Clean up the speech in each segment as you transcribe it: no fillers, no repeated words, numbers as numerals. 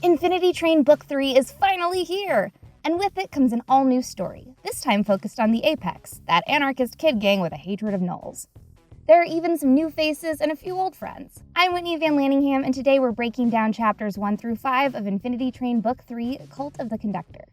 Infinity Train Book 3 is finally here! And with it comes an all-new story, this time focused on the Apex, that anarchist kid gang with a hatred of nulls. There are even some new faces and a few old friends. I'm Whitney Van Laningham, and today we're breaking down chapters 1 through 5 of Infinity Train Book 3, Cult of the Conductor.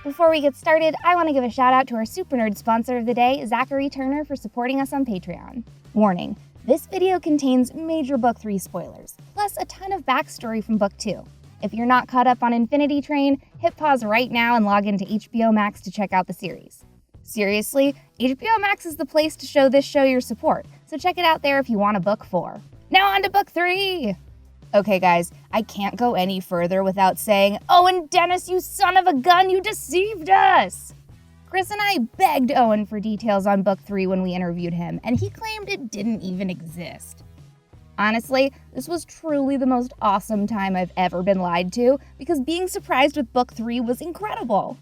Before we get started, I want to give a shout out to our super nerd sponsor of the day, Zachary Turner, for supporting us on Patreon. Warning, this video contains major Book 3 spoilers, plus a ton of backstory from Book 2. If you're not caught up on Infinity Train, hit pause right now and log into HBO Max to check out the series. Seriously, HBO Max is the place to show this show your support, so check it out there if you want a Book 4. Now on to Book 3! Okay guys, I can't go any further without saying, Owen Dennis, you son of a gun, you deceived us! Chris and I begged Owen for details on Book 3 when we interviewed him, and he claimed it didn't even exist. Honestly, this was truly the most awesome time I've ever been lied to, because being surprised with Book 3 was incredible.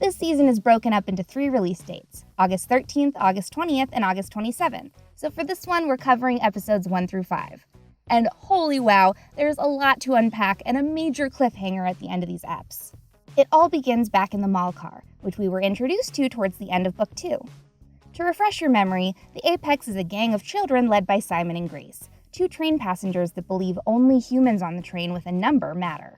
This season is broken up into 3 release dates, August 13th, August 20th, and August 27th. So for this one, we're covering episodes 1 through 5. And holy wow, there's a lot to unpack and a major cliffhanger at the end of these eps. It all begins back in the mall car, which we were introduced to towards the end of Book 2. To refresh your memory, the Apex is a gang of children led by Simon and Grace, 2 train passengers that believe only humans on the train with a number matter.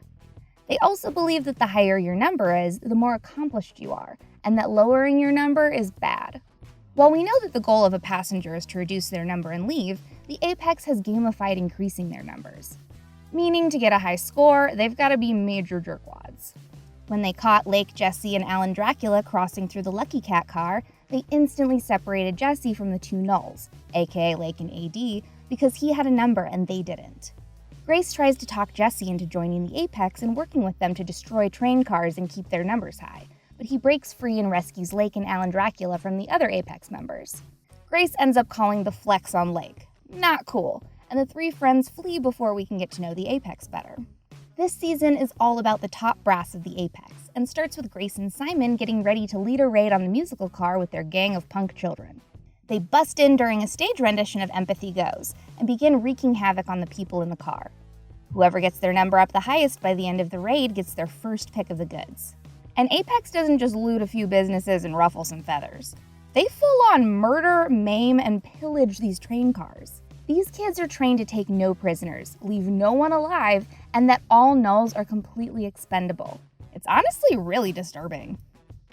They also believe that the higher your number is, the more accomplished you are, and that lowering your number is bad. While we know that the goal of a passenger is to reduce their number and leave, the Apex has gamified increasing their numbers. Meaning to get a high score, they've got to be major jerkwads. When they caught Lake, Jesse, and Alan Dracula crossing through the Lucky Cat car, they instantly separated Jesse from the 2 nulls, aka Lake and AD, because he had a number and they didn't. Grace tries to talk Jesse into joining the Apex and working with them to destroy train cars and keep their numbers high, but he breaks free and rescues Lake and Alan Dracula from the other Apex members. Grace ends up calling the flex on Lake. Not cool, and the 3 friends flee before we can get to know the Apex better. This season is all about the top brass of the Apex, and starts with Grace and Simon getting ready to lead a raid on the musical car with their gang of punk children. They bust in during a stage rendition of Empathy Goes, and begin wreaking havoc on the people in the car. Whoever gets their number up the highest by the end of the raid gets their first pick of the goods. And Apex doesn't just loot a few businesses and ruffle some feathers. They full-on murder, maim, and pillage these train cars. These kids are trained to take no prisoners, leave no one alive, and that all nulls are completely expendable. It's honestly really disturbing.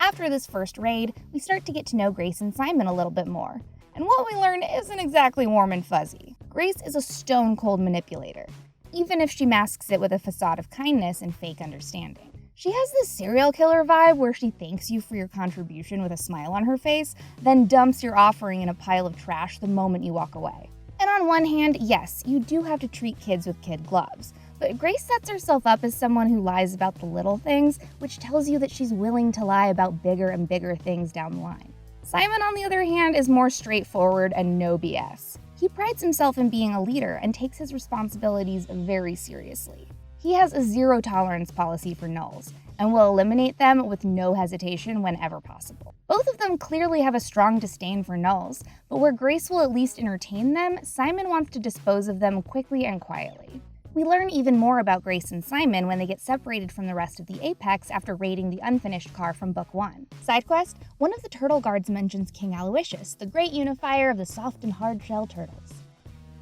After this first raid, we start to get to know Grace and Simon a little bit more. And what we learn isn't exactly warm and fuzzy. Grace is a stone-cold manipulator, even if she masks it with a facade of kindness and fake understanding. She has this serial killer vibe where she thanks you for your contribution with a smile on her face, then dumps your offering in a pile of trash the moment you walk away. And on one hand, yes, you do have to treat kids with kid gloves, but Grace sets herself up as someone who lies about the little things, which tells you that she's willing to lie about bigger and bigger things down the line. Simon, on the other hand, is more straightforward and no BS. He prides himself in being a leader and takes his responsibilities very seriously. He has a zero-tolerance policy for nulls, and will eliminate them with no hesitation whenever possible. Both of them clearly have a strong disdain for nulls, but where Grace will at least entertain them, Simon wants to dispose of them quickly and quietly. We learn even more about Grace and Simon when they get separated from the rest of the Apex after raiding the unfinished car from Book 1. Side quest, one of the turtle guards mentions King Aloysius, the great unifier of the soft and hard-shell turtles.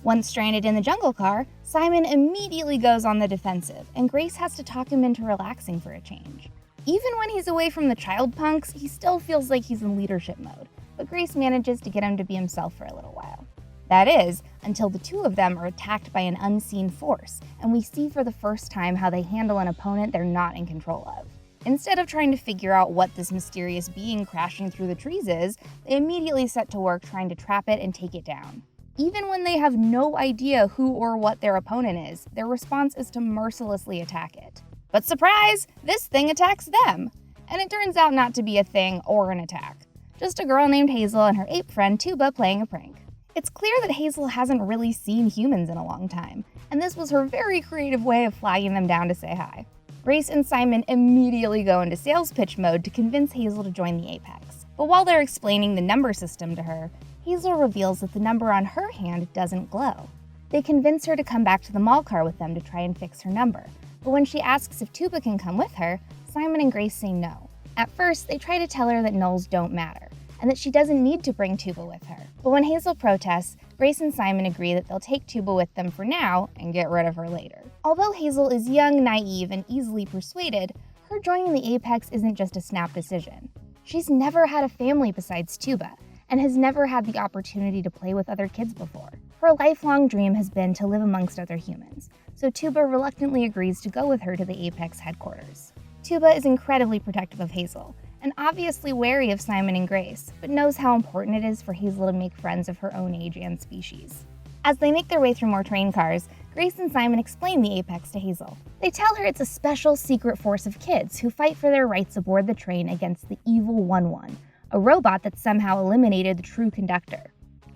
Once stranded in the jungle car, Simon immediately goes on the defensive, and Grace has to talk him into relaxing for a change. Even when he's away from the child punks, he still feels like he's in leadership mode, but Grace manages to get him to be himself for a little while. That is, until the 2 of them are attacked by an unseen force, and we see for the first time how they handle an opponent they're not in control of. Instead of trying to figure out what this mysterious being crashing through the trees is, they immediately set to work trying to trap it and take it down. Even when they have no idea who or what their opponent is, their response is to mercilessly attack it. But surprise! This thing attacks them! And it turns out not to be a thing or an attack. Just a girl named Hazel and her ape friend Tuba playing a prank. It's clear that Hazel hasn't really seen humans in a long time, and this was her very creative way of flagging them down to say hi. Grace and Simon immediately go into sales pitch mode to convince Hazel to join the Apex. But while they're explaining the number system to her, Hazel reveals that the number on her hand doesn't glow. They convince her to come back to the mall car with them to try and fix her number, but when she asks if Tuba can come with her, Simon and Grace say no. At first, they try to tell her that nulls don't matter, and that she doesn't need to bring Tuba with her. But when Hazel protests, Grace and Simon agree that they'll take Tuba with them for now and get rid of her later. Although Hazel is young, naive, and easily persuaded, her joining the Apex isn't just a snap decision. She's never had a family besides Tuba, and has never had the opportunity to play with other kids before. Her lifelong dream has been to live amongst other humans, so Tuba reluctantly agrees to go with her to the Apex headquarters. Tuba is incredibly protective of Hazel, and obviously wary of Simon and Grace, but knows how important it is for Hazel to make friends of her own age and species. As they make their way through more train cars, Grace and Simon explain the Apex to Hazel. They tell her it's a special secret force of kids who fight for their rights aboard the train against the evil 1-1, a robot that somehow eliminated the true conductor.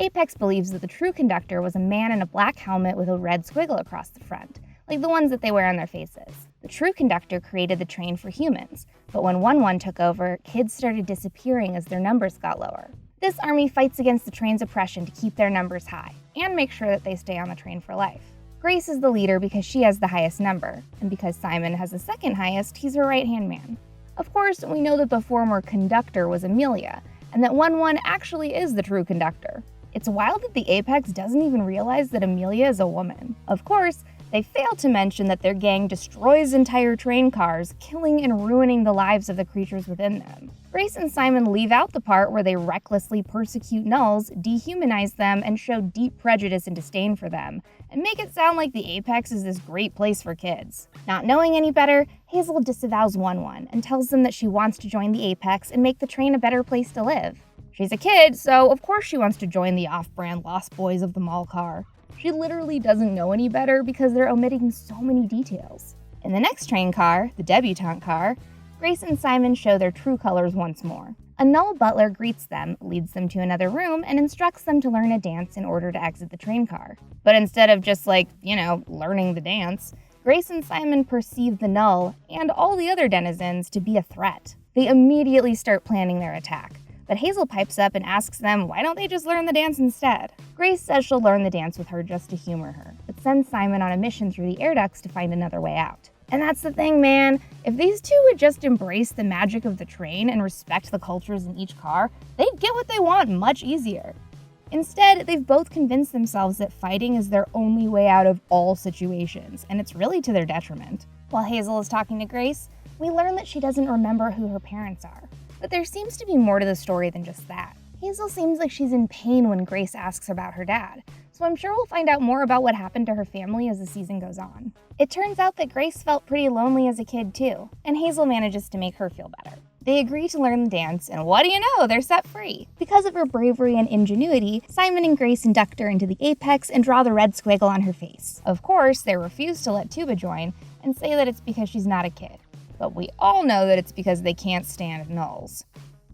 Apex believes that the true conductor was a man in a black helmet with a red squiggle across the front, like the ones that they wear on their faces. The true conductor created the train for humans, but when 1-1 took over, kids started disappearing as their numbers got lower. This army fights against the train's oppression to keep their numbers high, and make sure that they stay on the train for life. Grace is the leader because she has the highest number, and because Simon has the second highest, he's her right-hand man. Of course, we know that the former conductor was Amelia, and that 1-1 actually is the true conductor. It's wild that the Apex doesn't even realize that Amelia is a woman. Of course, they fail to mention that their gang destroys entire train cars, killing and ruining the lives of the creatures within them. Grace and Simon leave out the part where they recklessly persecute nulls, dehumanize them, and show deep prejudice and disdain for them, and make it sound like the Apex is this great place for kids. Not knowing any better, Hazel disavows 1-1 and tells them that she wants to join the Apex and make the train a better place to live. She's a kid, so of course she wants to join the off-brand Lost Boys of the mall car. She literally doesn't know any better because they're omitting so many details. In the next train car, the Debutant car, Grace and Simon show their true colors once more. A null butler greets them, leads them to another room, and instructs them to learn a dance in order to exit the train car. But instead of just learning the dance, Grace and Simon perceive the null and all the other denizens to be a threat. They immediately start planning their attack. But Hazel pipes up and asks them why don't they just learn the dance instead. Grace says she'll learn the dance with her just to humor her, but sends Simon on a mission through the air ducts to find another way out. And that's the thing, man. If these two would just embrace the magic of the train and respect the cultures in each car, they'd get what they want much easier. Instead, they've both convinced themselves that fighting is their only way out of all situations, and it's really to their detriment. While Hazel is talking to Grace, we learn that she doesn't remember who her parents are. But there seems to be more to the story than just that. Hazel seems like she's in pain when Grace asks about her dad, so I'm sure we'll find out more about what happened to her family as the season goes on. It turns out that Grace felt pretty lonely as a kid too, and Hazel manages to make her feel better. They agree to learn the dance, and what do you know, they're set free. Because of her bravery and ingenuity, Simon and Grace induct her into the Apex and draw the red squiggle on her face. Of course, they refuse to let Tuba join, and say that it's because she's not a kid. But we all know that it's because they can't stand nulls.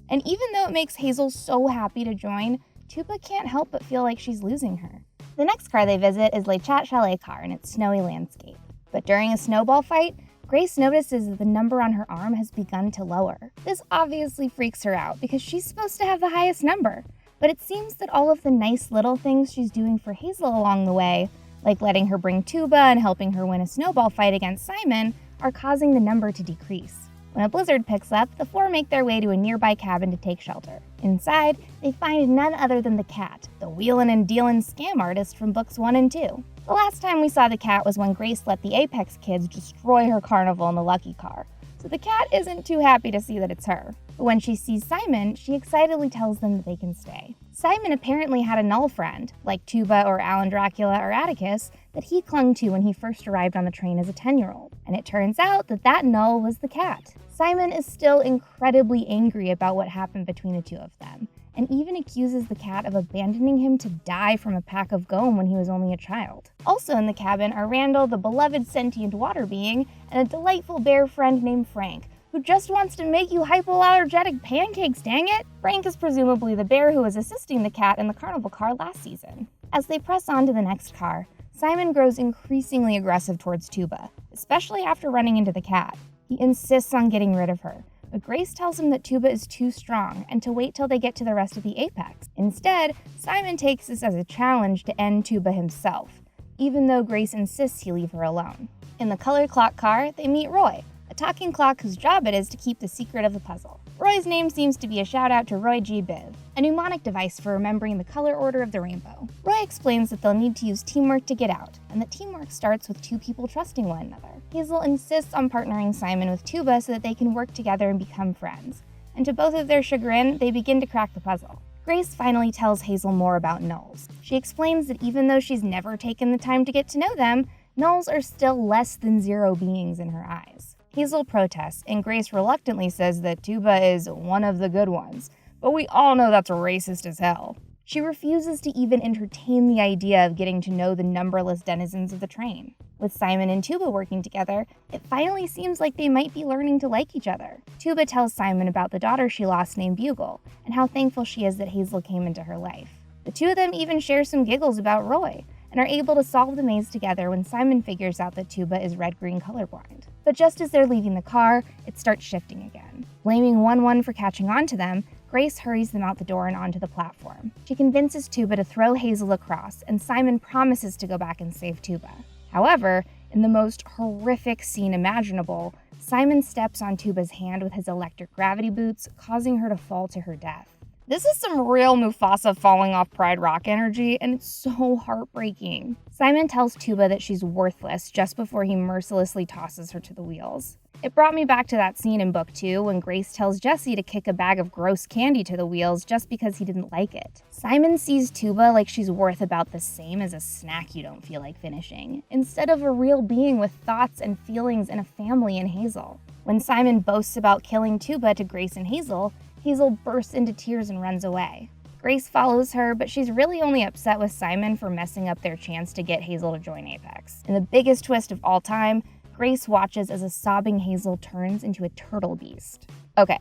And even though it makes Hazel so happy to join, Tuba can't help but feel like she's losing her. The next car they visit is Le Chat Chalet car in its snowy landscape. But during a snowball fight, Grace notices that the number on her arm has begun to lower. This obviously freaks her out because she's supposed to have the highest number. But it seems that all of the nice little things she's doing for Hazel along the way, like letting her bring Tuba and helping her win a snowball fight against Simon, are causing the number to decrease. When a blizzard picks up, the four make their way to a nearby cabin to take shelter. Inside, they find none other than the cat, the wheelin' and dealin' scam artist from books 1 and 2. The last time we saw the cat was when Grace let the Apex kids destroy her carnival in the Lucky Car, so the cat isn't too happy to see that it's her. But when she sees Simon, she excitedly tells them that they can stay. Simon apparently had a null friend, like Tuba or Alan Dracula or Atticus, that he clung to when he first arrived on the train as a 10-year-old. And it turns out that that null was the cat. Simon is still incredibly angry about what happened between the two of them, and even accuses the cat of abandoning him to die from a pack of gum when he was only a child. Also in the cabin are Randall, the beloved sentient water being, and a delightful bear friend named Frank, who just wants to make you hypoallergenic pancakes, dang it! Frank is presumably the bear who was assisting the cat in the carnival car last season. As they press on to the next car, Simon grows increasingly aggressive towards Tuba, especially after running into the cat. He insists on getting rid of her, but Grace tells him that Tuba is too strong and to wait till they get to the rest of the Apex. Instead, Simon takes this as a challenge to end Tuba himself, even though Grace insists he leave her alone. In the Color Clock car, they meet Roy, a talking clock whose job it is to keep the secret of the puzzle. Roy's name seems to be a shout out to Roy G. Biv, a mnemonic device for remembering the color order of the rainbow. Roy explains that they'll need to use teamwork to get out, and that teamwork starts with two people trusting one another. Hazel insists on partnering Simon with Tuba so that they can work together and become friends, and to both of their chagrin, they begin to crack the puzzle. Grace finally tells Hazel more about nulls. She explains that even though she's never taken the time to get to know them, nulls are still less than zero beings in her eyes. Hazel protests, and Grace reluctantly says that Tuba is one of the good ones, but we all know that's racist as hell. She refuses to even entertain the idea of getting to know the numberless denizens of the train. With Simon and Tuba working together, it finally seems like they might be learning to like each other. Tuba tells Simon about the daughter she lost named Bugle, and how thankful she is that Hazel came into her life. The two of them even share some giggles about Roy, and are able to solve the maze together when Simon figures out that Tuba is red-green colorblind. But just as they're leaving the car, it starts shifting again. Blaming 1-1 for catching on to them, Grace hurries them out the door and onto the platform. She convinces Tuba to throw Hazel across, and Simon promises to go back and save Tuba. However, in the most horrific scene imaginable, Simon steps on Tuba's hand with his electric gravity boots, causing her to fall to her death. This is some real Mufasa falling off Pride Rock energy, and it's so heartbreaking. Simon tells Tuba that she's worthless just before he mercilessly tosses her to the wheels. It brought me back to that scene in Book 2 when Grace tells Jesse to kick a bag of gross candy to the wheels just because he didn't like it. Simon sees Tuba like she's worth about the same as a snack you don't feel like finishing, instead of a real being with thoughts and feelings and a family in Hazel. When Simon boasts about killing Tuba to Grace and Hazel, Hazel bursts into tears and runs away. Grace follows her, but she's really only upset with Simon for messing up their chance to get Hazel to join Apex. In the biggest twist of all time, Grace watches as a sobbing Hazel turns into a turtle beast. Okay,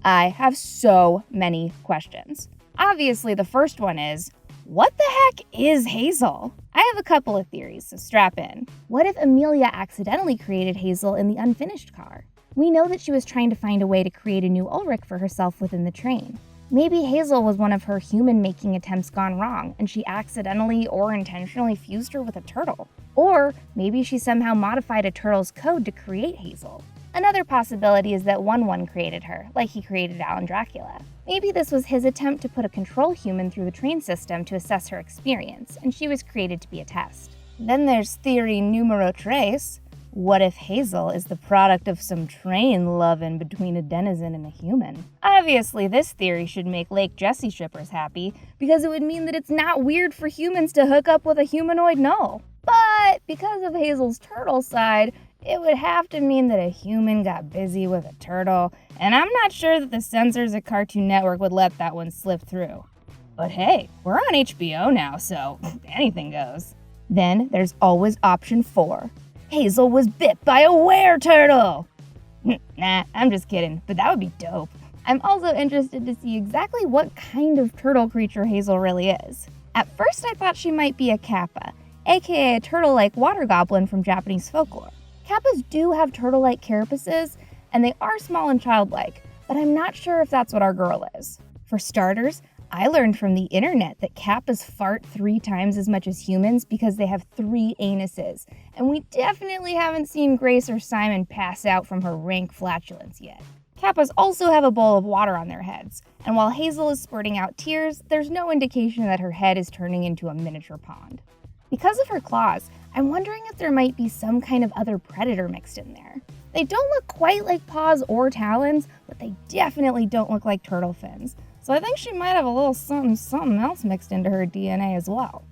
I have so many questions. Obviously, the first one is, what the heck is Hazel? I have a couple of theories, so strap in. What if Amelia accidentally created Hazel in the unfinished car? We know that she was trying to find a way to create a new Ulrich for herself within the train. Maybe Hazel was one of her human-making attempts gone wrong, and she accidentally or intentionally fused her with a turtle. Or maybe she somehow modified a turtle's code to create Hazel. Another possibility is that 1-1 created her, like he created Alan Dracula. Maybe this was his attempt to put a control human through the train system to assess her experience, and she was created to be a test. Then there's theory numero tres. What if Hazel is the product of some train loving between a denizen and a human? Obviously, this theory should make Lake Jesse shippers happy, because it would mean that it's not weird for humans to hook up with a humanoid null. But because of Hazel's turtle side, it would have to mean that a human got busy with a turtle, and I'm not sure that the censors at Cartoon Network would let that one slip through. But hey, we're on HBO now, so anything goes. Then there's always option 4. Hazel was bit by a were-turtle! Nah, I'm just kidding, but that would be dope. I'm also interested to see exactly what kind of turtle creature Hazel really is. At first I thought she might be a kappa, aka a turtle-like water goblin from Japanese folklore. Kappas do have turtle-like carapaces, and they are small and childlike, but I'm not sure if that's what our girl is. For starters, I learned from the internet that kappas fart 3 times as much as humans because they have 3 anuses, and we definitely haven't seen Grace or Simon pass out from her rank flatulence yet. Kappas also have a bowl of water on their heads, and while Hazel is spurting out tears, there's no indication that her head is turning into a miniature pond. Because of her claws, I'm wondering if there might be some kind of other predator mixed in there. They don't look quite like paws or talons, but they definitely don't look like turtle fins. So I think she might have a little something else mixed into her DNA as well.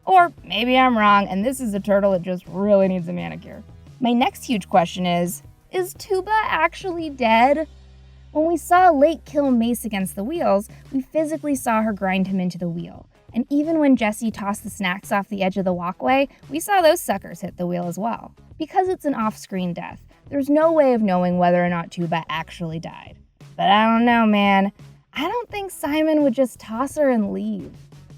Or maybe I'm wrong and this is a turtle that just really needs a manicure. My next huge question is Tuba actually dead? When we saw Lake kill Mace against the wheels, we physically saw her grind him into the wheel. And even when Jesse tossed the snacks off the edge of the walkway, we saw those suckers hit the wheel as well. Because it's an off-screen death, there's no way of knowing whether or not Tuba actually died. But I don't know, man. I don't think Simon would just toss her and leave.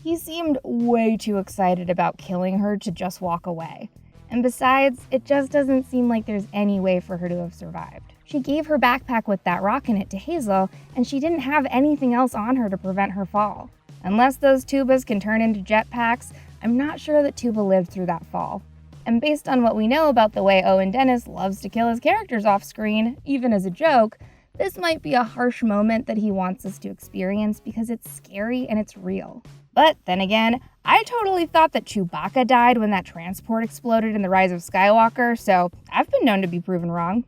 He seemed way too excited about killing her to just walk away. And besides, it just doesn't seem like there's any way for her to have survived. She gave her backpack with that rock in it to Hazel, and she didn't have anything else on her to prevent her fall. Unless those tubas can turn into jetpacks, I'm not sure that Tuba lived through that fall. And based on what we know about the way Owen Dennis loves to kill his characters off screen, even as a joke, this might be a harsh moment that he wants us to experience because it's scary and it's real. But then again, I totally thought that Chewbacca died when that transport exploded in The Rise of Skywalker, so I've been known to be proven wrong.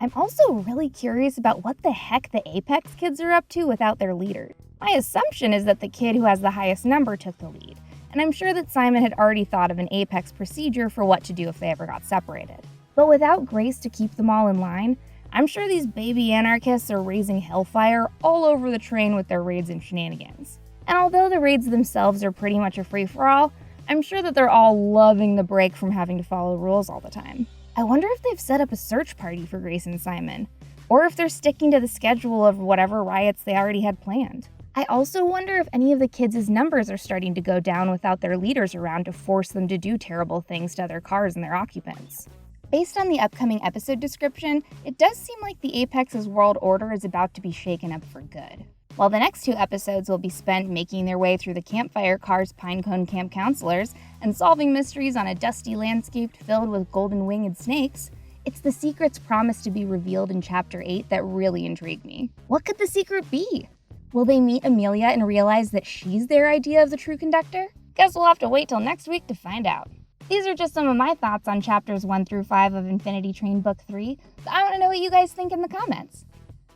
I'm also really curious about what the heck the Apex kids are up to without their leader. My assumption is that the kid who has the highest number took the lead, and I'm sure that Simon had already thought of an Apex procedure for what to do if they ever got separated. But without Grace to keep them all in line, I'm sure these baby anarchists are raising hellfire all over the train with their raids and shenanigans. And although the raids themselves are pretty much a free-for-all, I'm sure that they're all loving the break from having to follow rules all the time. I wonder if they've set up a search party for Grace and Simon, or if they're sticking to the schedule of whatever riots they already had planned. I also wonder if any of the kids' numbers are starting to go down without their leaders around to force them to do terrible things to other cars and their occupants. Based on the upcoming episode description, it does seem like the Apex's world order is about to be shaken up for good. While the next 2 episodes will be spent making their way through the Campfire Car's Pinecone Camp counselors and solving mysteries on a dusty landscape filled with golden-winged snakes, it's the secrets promised to be revealed in Chapter 8 that really intrigue me. What could the secret be? Will they meet Amelia and realize that she's their idea of the true conductor? Guess we'll have to wait till next week to find out. These are just some of my thoughts on chapters 1 through 5 of Infinity Train Book 3, so I want to know what you guys think in the comments.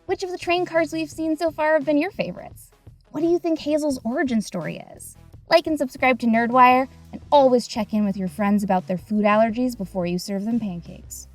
Which of the train cars we've seen so far have been your favorites? What do you think Hazel's origin story is? Like and subscribe to NerdWire, and always check in with your friends about their food allergies before you serve them pancakes.